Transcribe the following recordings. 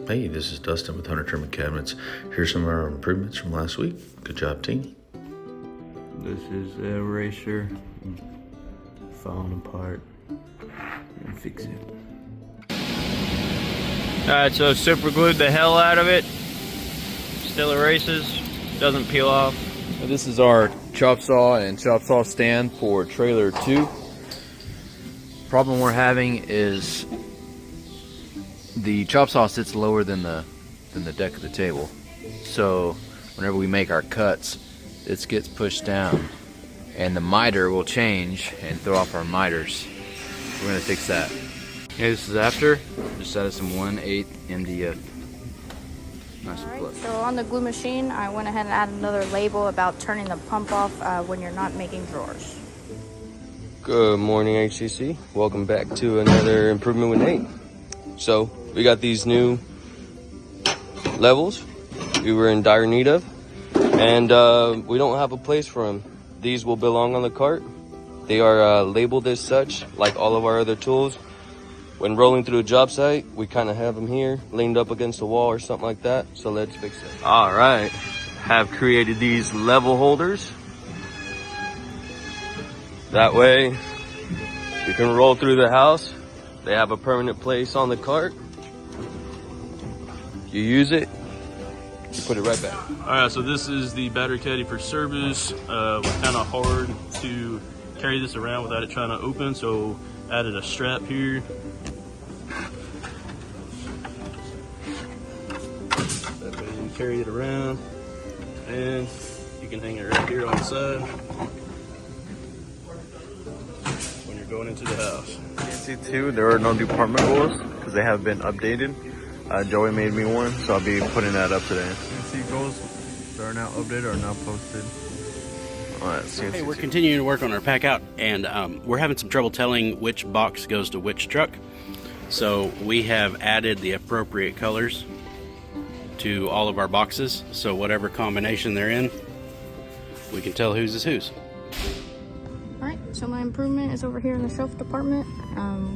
Hey, this is Dustin with Hunter Trim Cabinets. Here's some of our improvements from last week. Good job, team. This is the eraser falling apart. And fix it. Alright, so super glued the hell out of it. Still erases, doesn't peel off. This is our chop saw and chop saw stand for trailer 2. Problem we're having is the chop saw sits lower than the deck of the table. So whenever we make our cuts, this gets pushed down and the miter will change and throw off our miters. We're gonna fix that. Okay, this is after. Just added some 1/8 MDF. Nice and flush. So on the glue machine, I went ahead and added another label about turning the pump off when you're not making drawers. Good morning, HCC. Welcome back to another improvement with Nate. So we got these new levels we were in dire need of, and we don't have a place for them. These will belong on the cart. They are labeled as such, like all of our other tools. When rolling through a job site, we kind of have them here, leaned up against the wall or something like that. So let's fix it. All right, have created these level holders. That way, you can roll through the house. They have a permanent place on the cart. You use it, you put it right back. All right, so this is the battery caddy for service. It was kind of hard to carry this around without it trying to open, so added a strap here. That way you can carry it around, and you can hang it right here on the side when you're going into the house. You can see too, there are no department rules because they have been updated. Joey made me one, so I'll be putting that up today. CNC goals that are now updated are now posted. Alright, CNC. Hey, we're continuing to work on our pack out, and we're having some trouble telling which box goes to which truck. So we have added the appropriate colors to all of our boxes, so whatever combination they're in, we can tell whose is whose. Alright, so my improvement is over here in the shelf department.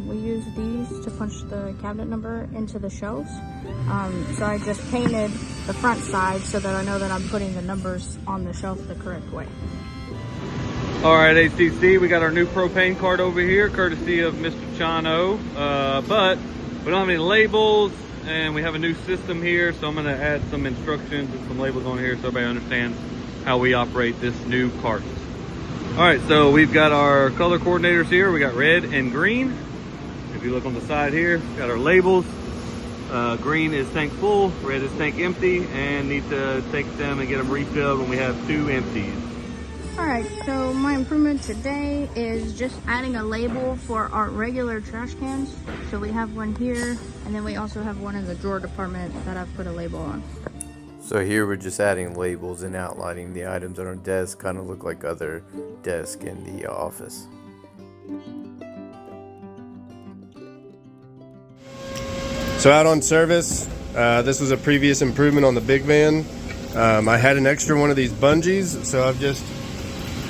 We use these to punch the cabinet number into the shelves. So I just painted the front side so that I know that I'm putting the numbers on the shelf the correct way. All right, ACC, we got our new propane cart over here, courtesy of Mr. Chano. But we don't have any labels, and we have a new system here, so I'm gonna add some instructions and some labels on here so everybody understands how we operate this new cart. All right, so we've got our color coordinators here. We got red and green. If you look on the side here, got our labels. Green is tank full, red is tank empty, and need to take them and get them refilled when we have 2 empties. Alright, so my improvement today is just adding a label for our regular trash cans. So we have one here, and then we also have one in the drawer department that I've put a label on. So here we're just adding labels and outlining the items on our desk, kind of look like other desks in the office. So out on service, this was a previous improvement on the big van. I had an extra one of these bungees, so I've just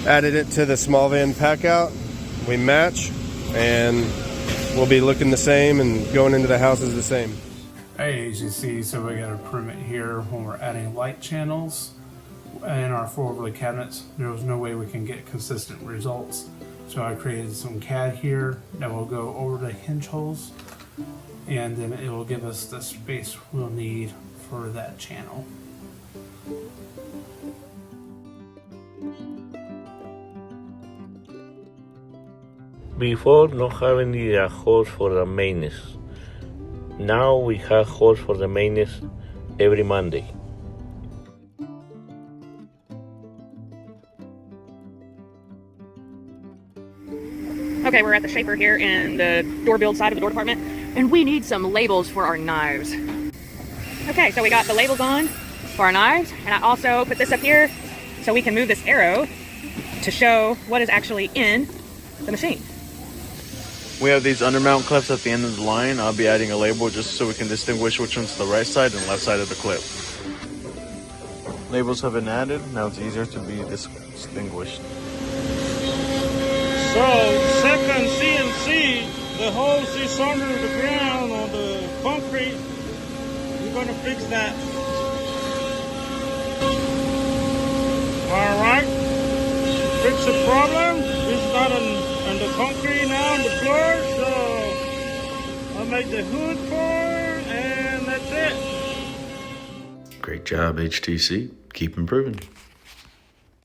added it to the small van pack out. We match, and we'll be looking the same and going into the houses the same. Hey, as you see, so we got an improvement here when we're adding light channels in our four-overlay cabinets. There was no way we can get consistent results, so I created some CAD here that will go over the hinge holes, and then it will give us the space we'll need for that channel. Before, not having the hose for the mains. Now we have hose for the mains every Monday. Okay, we're at the shaper here in the door build side of the door department, and we need some labels for our knives. Okay, so we got the labels on for our knives, and I also put this up here so we can move this arrow to show what is actually in the machine. We have these undermount clips at the end of the line. I'll be adding a label just so we can distinguish which one's the right side and left side of the clip. Labels have been added. Now it's easier to be distinguished. So, second CNC, the hose is under the ground on the concrete. we're gonna fix that. All right, fix the problem. It's not on the concrete now on the floor, so I'll make the hood for it, and that's it. Great job, HTC. Keep improving.